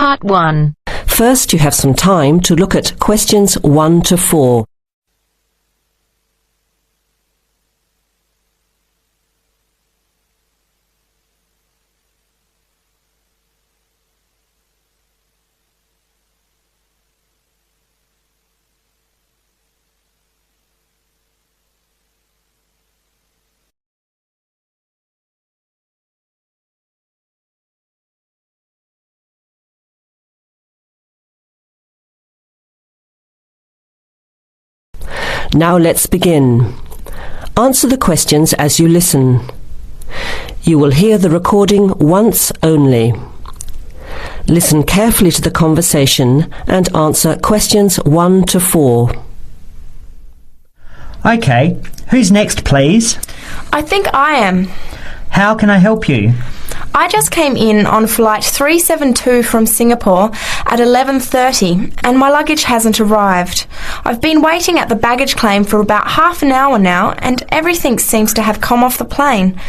Part 1. First, you have some time to look at questions 1 to 4. Now let's begin. Answer the questions as you listen. You will hear the recording once only. Listen carefully to the conversation and answer questions 1 to 4. OK, who's next, please? I think I am. How can I help you? I just came in on flight 372 from Singapore at 11:30 and my luggage hasn't arrived. I've been waiting at the baggage claim for about half an hour now and everything seems to have come off the plane.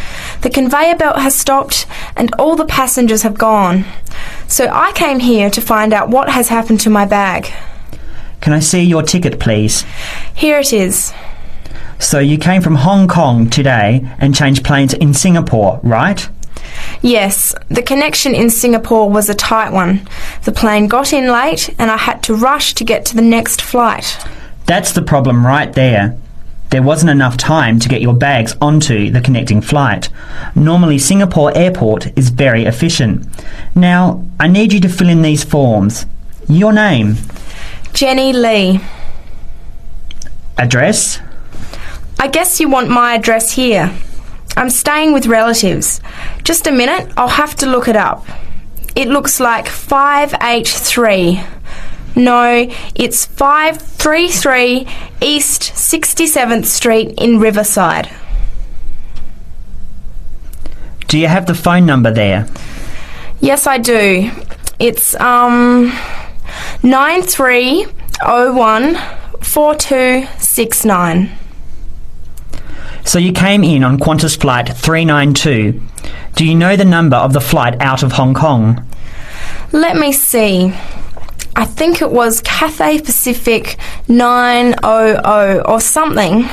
The conveyor belt has stopped and all the passengers have gone. So I came here to find out what has happened to my bag. Can I see your ticket, please? Here it is. So you came from Hong Kong today and changed planes in Singapore, right? Yes, the connection in Singapore was a tight one. The plane got in late and I had to rush to get to the next flight. That's the problem right there. There wasn't enough time to get your bags onto the connecting flight. Normally Singapore Airport is very efficient. Now, I need you to fill in these forms. Your name? Jenny Lee. Address? I guess you want my address here. I'm staying with relatives. Just a minute, I'll have to look it up. It looks like 583. No, it's 533 East 67th Street in Riverside. Do you have the phone number there? Yes, I do. It's 9301 4269. So you came in on Qantas flight 392. Do you know the number of the flight out of Hong Kong? Let me see. I think it was Cathay Pacific 900 or something.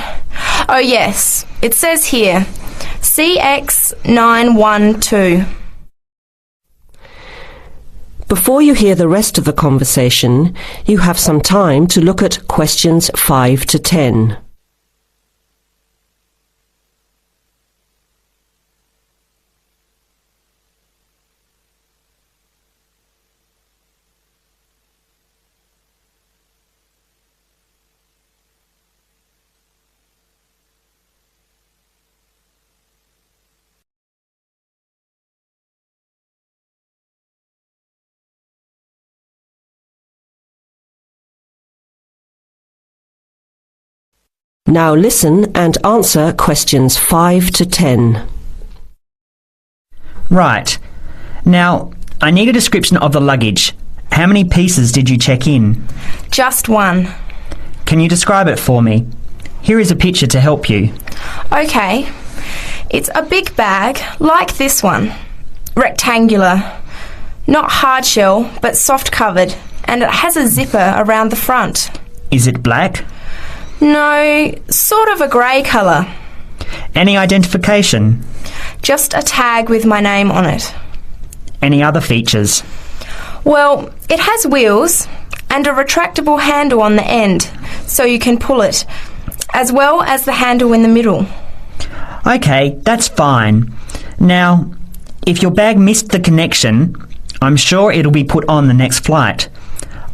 Oh yes, it says here, CX912. Before you hear the rest of the conversation, you have some time to look at questions 5 to 10. Now listen and answer questions 5 to 10. Right. Now, I need a description of the luggage. How many pieces did you check in? Just one. Can you describe it for me? Here is a picture to help you. Okay. It's a big bag, like this one. Rectangular. Not hard shell, but soft covered. And it has a zipper around the front. Is it black? No, sort of a grey colour. Any identification? Just a tag with my name on it. Any other features? Well, it has wheels and a retractable handle on the end, so you can pull it, as well as the handle in the middle. OK, that's fine. Now, if your bag missed the connection, I'm sure it'll be put on the next flight.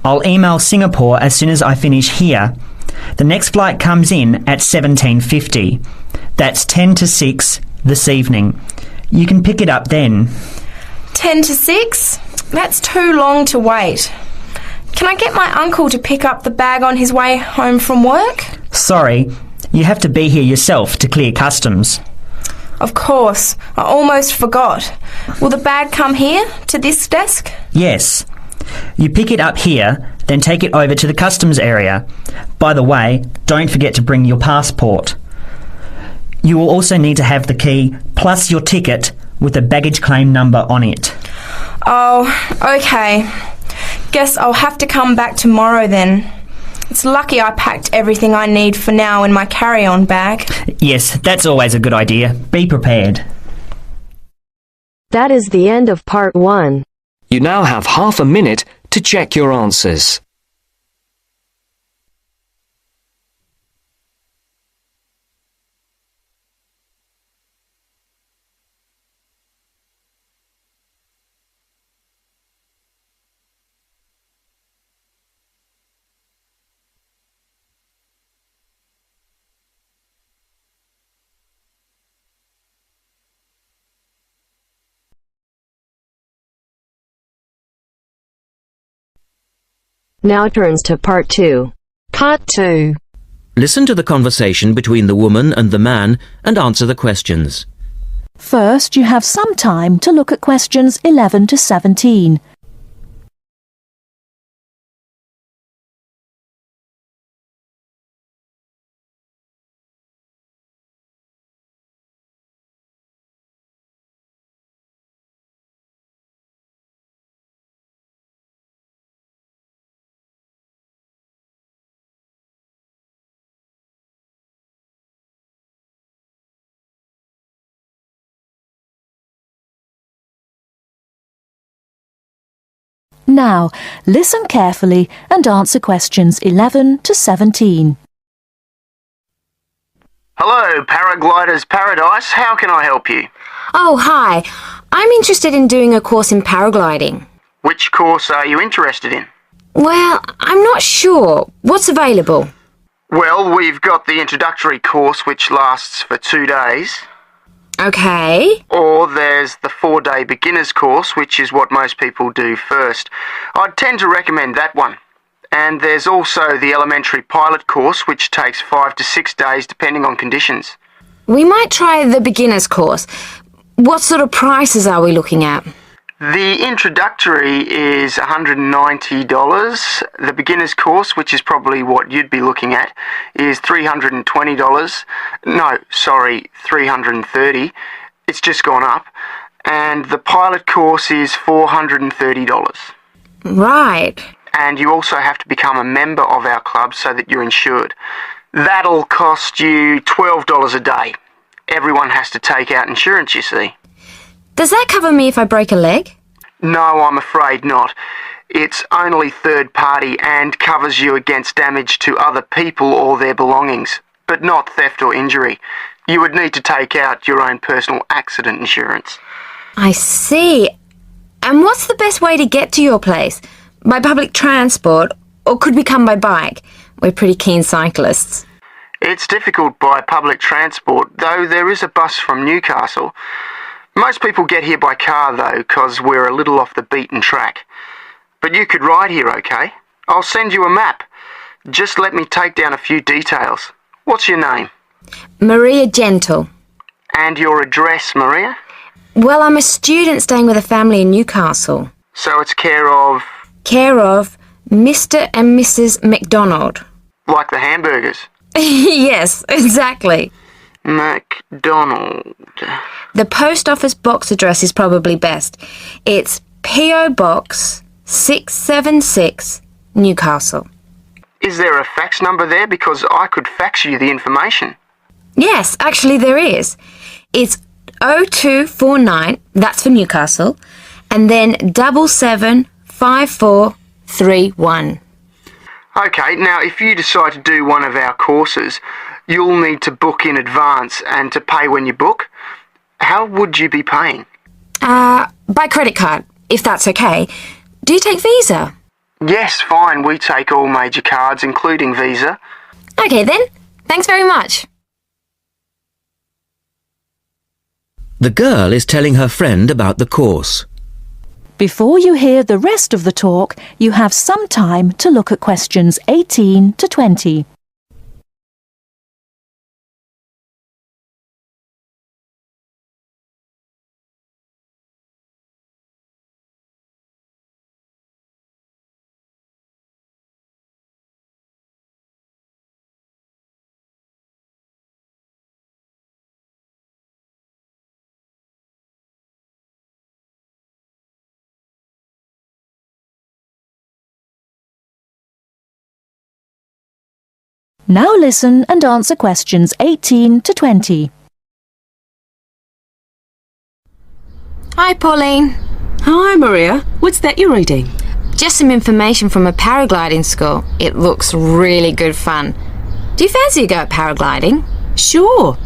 I'll email Singapore as soon as I finish here. The next flight comes in at 17:50. That's 10 to 6 this evening. You can pick it up then. 10 to 6? That's too long to wait. Can I get my uncle to pick up the bag on his way home from work? Sorry, you have to be here yourself to clear customs. Of course, I almost forgot. Will the bag come here, to this desk? Yes. You pick it up here, then take it over to the customs area. By the way, don't forget to bring your passport. You will also need to have the key plus your ticket with a baggage claim number on it. Oh, okay. Guess I'll have to come back tomorrow then. It's lucky I packed everything I need for now in my carry-on bag. Yes, that's always a good idea. Be prepared. That is the end of part 1. You now have half a minute to check your answers. Now turns to part 2. Part 2. Listen to the conversation between the woman and the man and answer the questions. First, you have some time to look at questions 11 to 17. Now, listen carefully and answer questions 11 to 17. Hello, Paragliders Paradise. How can I help you? Oh, hi. I'm interested in doing a course in paragliding. Which course are you interested in? Well, I'm not sure. What's available? Well, we've got the introductory course which lasts for 2 days. Okay. Or there's the 4-day beginner's course, which is what most people do first. I'd tend to recommend that one. And there's also the elementary pilot course, which takes 5 to 6 days depending on conditions. We might try the beginner's course. What sort of prices are we looking at? The introductory is $190. The beginner's course, which is probably what you'd be looking at, is $320. No, sorry, $330. It's just gone up. And the pilot course is $430. Right. And you also have to become a member of our club so that you're insured. That'll cost you $12 a day. Everyone has to take out insurance, you see. Does that cover me if I break a leg? No, I'm afraid not. It's only third party and covers you against damage to other people or their belongings, but not theft or injury. You would need to take out your own personal accident insurance. I see. And what's the best way to get to your place? By public transport, or could we come by bike? We're pretty keen cyclists. It's difficult by public transport, though there is a bus from Newcastle. Most people get here by car, though, because we're a little off the beaten track. But you could ride here, okay? I'll send you a map. Just let me take down a few details. What's your name? Maria Gentle. And your address, Maria? Well, I'm a student staying with a family in Newcastle. So it's care of... Care of Mr. and Mrs. McDonald. Like the hamburgers? Yes, exactly. McDonald. The post office box address is probably best. It's P.O. Box 676, Newcastle. Is there a fax number there? Because I could fax you the information. Yes, actually there is. It's 0249, that's for Newcastle, and then 775431. Okay, now if you decide to do one of our courses, you'll need to book in advance and to pay when you book. How would you be paying? By credit card, if that's okay. Do you take Visa? Yes, fine. We take all major cards, including Visa. Okay then. Thanks very much. The girl is telling her friend about the course. Before you hear the rest of the talk, you have some time to look at questions 18 to 20. Now listen and answer questions 18 to 20. Hi, Pauline. Hi, Maria. What's that you're reading? Just some information from a paragliding school. It looks really good fun. Do you fancy a go at paragliding? Sure.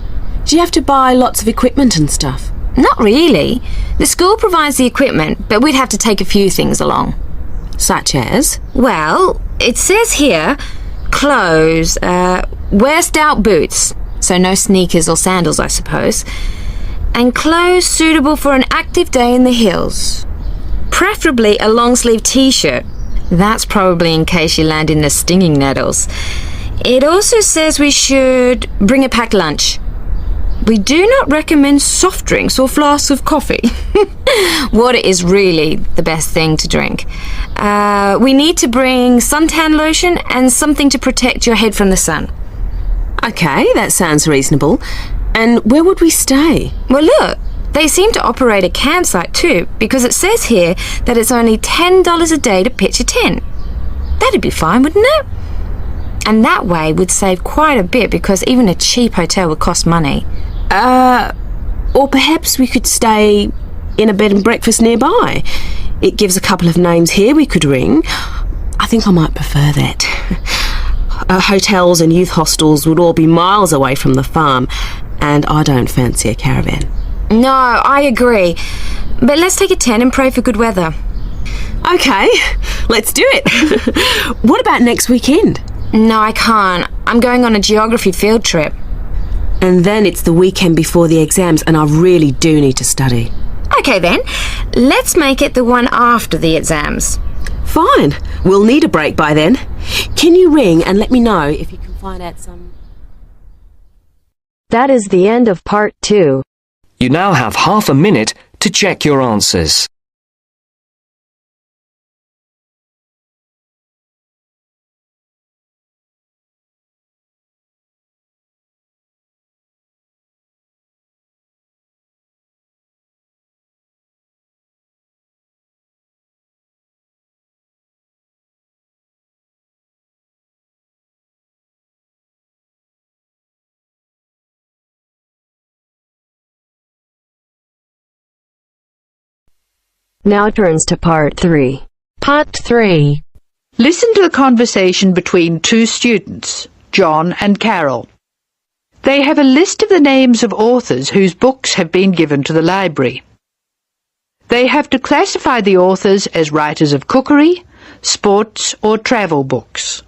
Do you have to buy lots of equipment and stuff? Not really. The school provides the equipment, but we'd have to take a few things along. Such as? Well, it says here, clothes, wear stout boots, so no sneakers or sandals, I suppose, and clothes suitable for an active day in the hills. Preferably a long-sleeve t-shirt. That's probably in case you land in the stinging nettles. It also says we should bring a packed lunch. We do not recommend soft drinks or flasks of coffee. Water is really the best thing to drink. We need to bring suntan lotion and something to protect your head from the sun. Okay, that sounds reasonable. And where would we stay? Well, look, they seem to operate a campsite too, because it says here that it's only $10 a day to pitch a tent. That'd be fine, wouldn't it? And that way we'd save quite a bit, because even a cheap hotel would cost money. Or perhaps we could stay in a bed and breakfast nearby. It gives a couple of names here we could ring. I think I might prefer that. Hotels and youth hostels would all be miles away from the farm, and I don't fancy a caravan. No, I agree. But let's take a tent and pray for good weather. Okay, let's do it. What about next weekend? No, I can't. I'm going on a geography field trip. And then it's the weekend before the exams, and I really do need to study. Okay then, let's make it the one after the exams. Fine. We'll need a break by then. Can you ring and let me know if you can find out some... That is the end of part 2. You now have half a minute to check your answers. Now turns to part 3. Part 3. Listen to the conversation between two students, John and Carol. They have a list of the names of authors whose books have been given to the library. They have to classify the authors as writers of cookery, sports or travel books.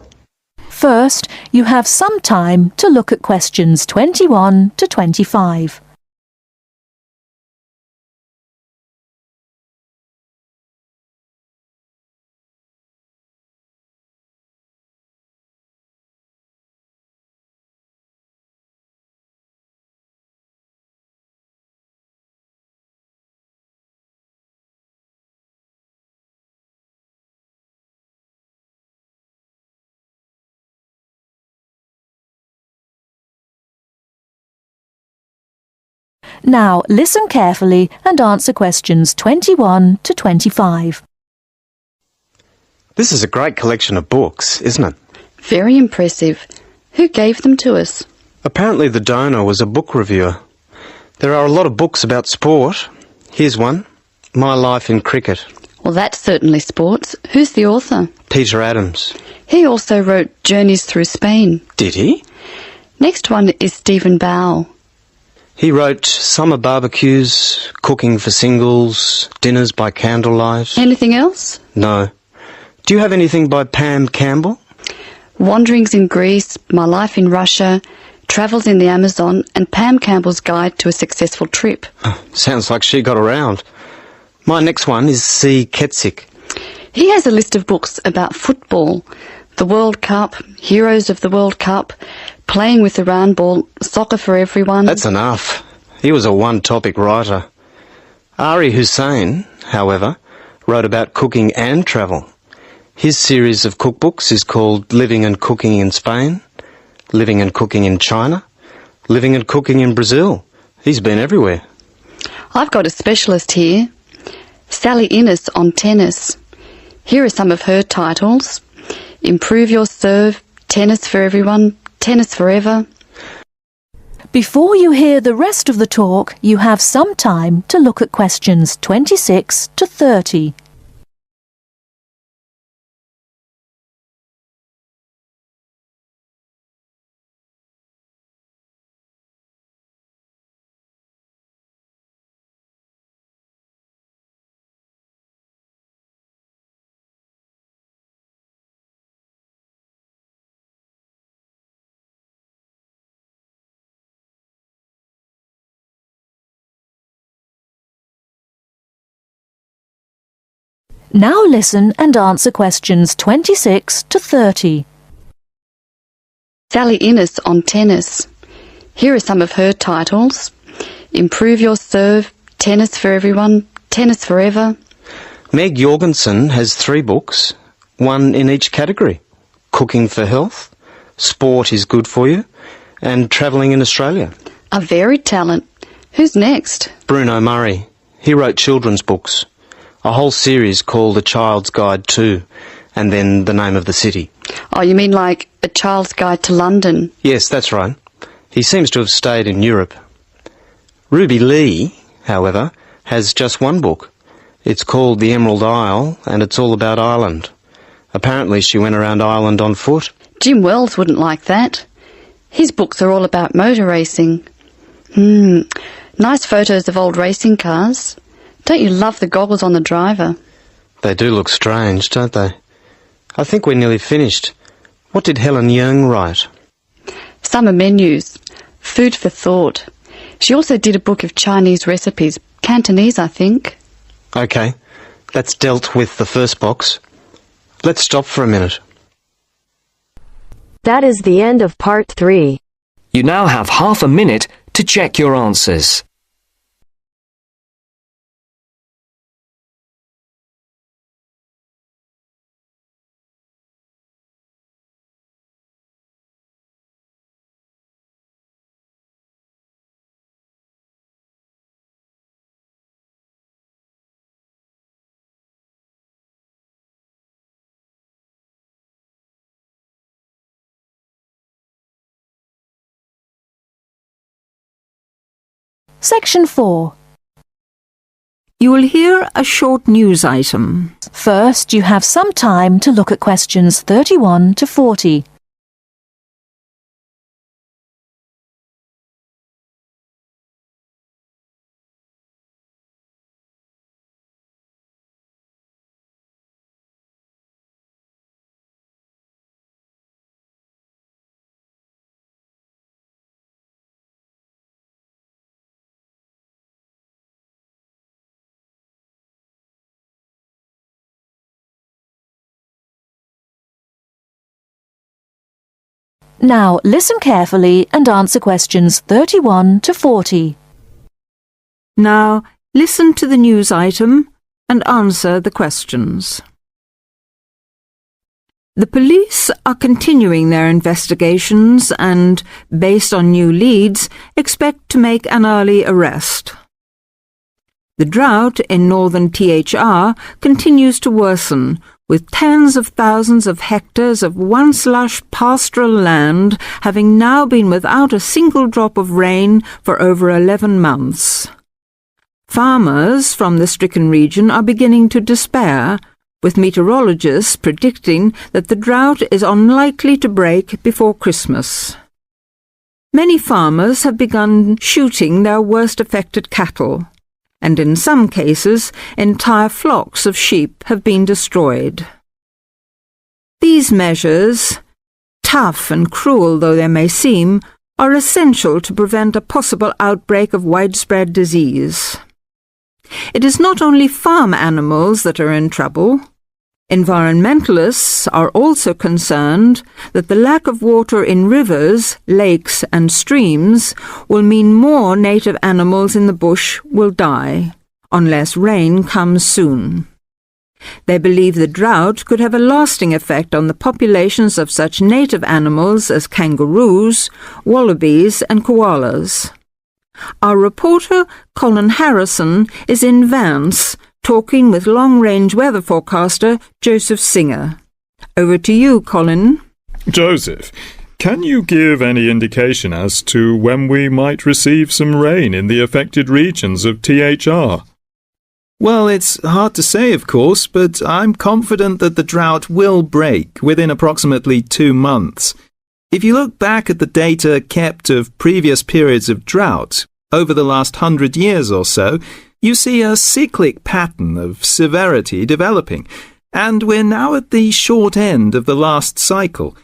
First, you have some time to look at questions 21 to 25. Now listen carefully and answer questions 21 to 25. This is a great collection of books, isn't it? Very impressive. Who gave them to us? Apparently the donor was a book reviewer. There are a lot of books about sport. Here's one, My Life in Cricket. Well, that's certainly sports. Who's the author? Peter Adams. He also wrote Journeys Through Spain. Did he? Next one is Stephen Bow. He wrote Summer Barbecues, Cooking for Singles, Dinners by Candlelight. Anything else? No. Do you have anything by Pam Campbell? Wanderings in Greece, My Life in Russia, Travels in the Amazon, and Pam Campbell's Guide to a Successful Trip. Oh, sounds like she got around. My next one is C. Ketzik. He has a list of books about football, the World Cup, Heroes of the World Cup, Playing with the Round Ball, Soccer for Everyone. That's enough. He was a one-topic writer. Ari Hussein, however, wrote about cooking and travel. His series of cookbooks is called Living and Cooking in Spain, Living and Cooking in China, Living and Cooking in Brazil. He's been everywhere. I've got a specialist here, Sally Innes on tennis. Here are some of her titles: Improve Your Serve, Tennis for Everyone, tennis forever. Before you hear the rest of the talk, you have some time to look at questions 26 to 30. Now listen and answer questions 26 to 30. Sally Innes on tennis. Here are some of her titles. Improve Your Serve, Tennis for Everyone, Tennis Forever. Meg Jorgensen has 3 books, one in each category. Cooking for Health, Sport is Good for You, and Travelling in Australia. A varied talent. Who's next? Bruno Murray. He wrote children's books. A whole series called A Child's Guide to, and then the name of the city. Oh, you mean like A Child's Guide to London? Yes, that's right. He seems to have stayed in Europe. Ruby Lee, however, has just one book. It's called The Emerald Isle, and it's all about Ireland. Apparently she went around Ireland on foot. Jim Wells wouldn't like that. His books are all about motor racing. Nice photos of old racing cars. Don't you love the goggles on the driver? They do look strange, don't they? I think we're nearly finished. What did Helen Young write? Summer menus. Food for thought. She also did a book of Chinese recipes. Cantonese, I think. OK, that's dealt with the first box. Let's stop for a minute. That is the end of part 3. You now have half a minute to check your answers. Section 4. You will hear a short news item. First, you have some time to look at questions 31 to 40. Now listen carefully and answer questions 31 to 40. Now listen to the news item and answer the questions. The police are continuing their investigations and, based on new leads, expect to make an early arrest. The drought in northern THR continues to worsen, with tens of thousands of hectares of once lush pastoral land having now been without a single drop of rain for over 11 months. Farmers from the stricken region are beginning to despair, with meteorologists predicting that the drought is unlikely to break before Christmas. Many farmers have begun shooting their worst affected cattle, and in some cases entire flocks of sheep have been destroyed. These measures, tough and cruel though they may seem, are essential to prevent a possible outbreak of widespread disease. It is not only farm animals that are in trouble. Environmentalists are also concerned that the lack of water in rivers, lakes and streams will mean more native animals in the bush will die, unless rain comes soon. They believe the drought could have a lasting effect on the populations of such native animals as kangaroos, wallabies and koalas. Our reporter, Colin Harrison, is in Vance, talking with long-range weather forecaster Joseph Singer. Over to you, Colin. Joseph, Can you give any indication as to when we might receive some rain in the affected regions of THR? Well, it's hard to say, of course, but I'm confident that the drought will break within approximately 2 months. If you look back at the data kept of previous periods of drought, over the last 100 years or so, you see a cyclic pattern of severity developing, and we're now at the short end of the last cycle.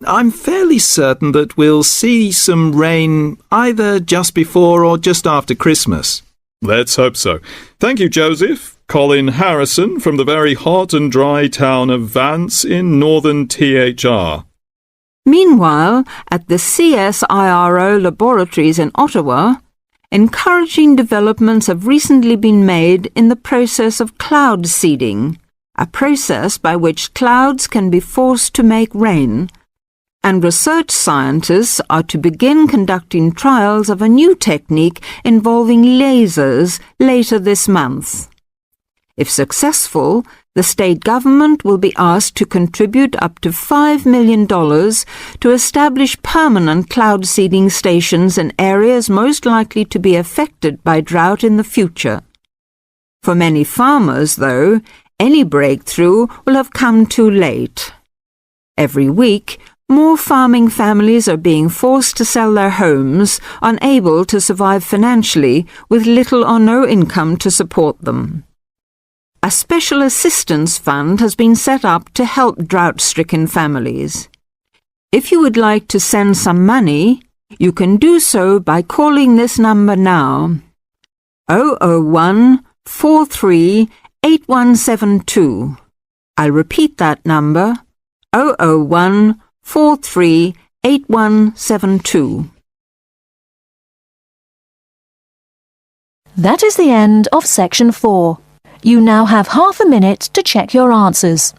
I'm fairly certain that we'll see some rain either just before or just after Christmas. Let's hope so. Thank you, Joseph. Colin Harrison from the very hot and dry town of Vance in northern THR. Meanwhile, at the CSIRO laboratories in Ottawa, encouraging developments have recently been made in the process of cloud seeding, a process by which clouds can be forced to make rain, and research scientists are to begin conducting trials of a new technique involving lasers later this month. If successful, the state government will be asked to contribute up to $5 million to establish permanent cloud seeding stations in areas most likely to be affected by drought in the future. For many farmers, though, any breakthrough will have come too late. Every week, more farming families are being forced to sell their homes, unable to survive financially, with little or no income to support them. A special assistance fund has been set up to help drought-stricken families. If you would like to send some money, you can do so by calling this number now: 001 43 8172. I'll repeat that number: 001 43 8172. That is the end of section 4. You now have half a minute to check your answers.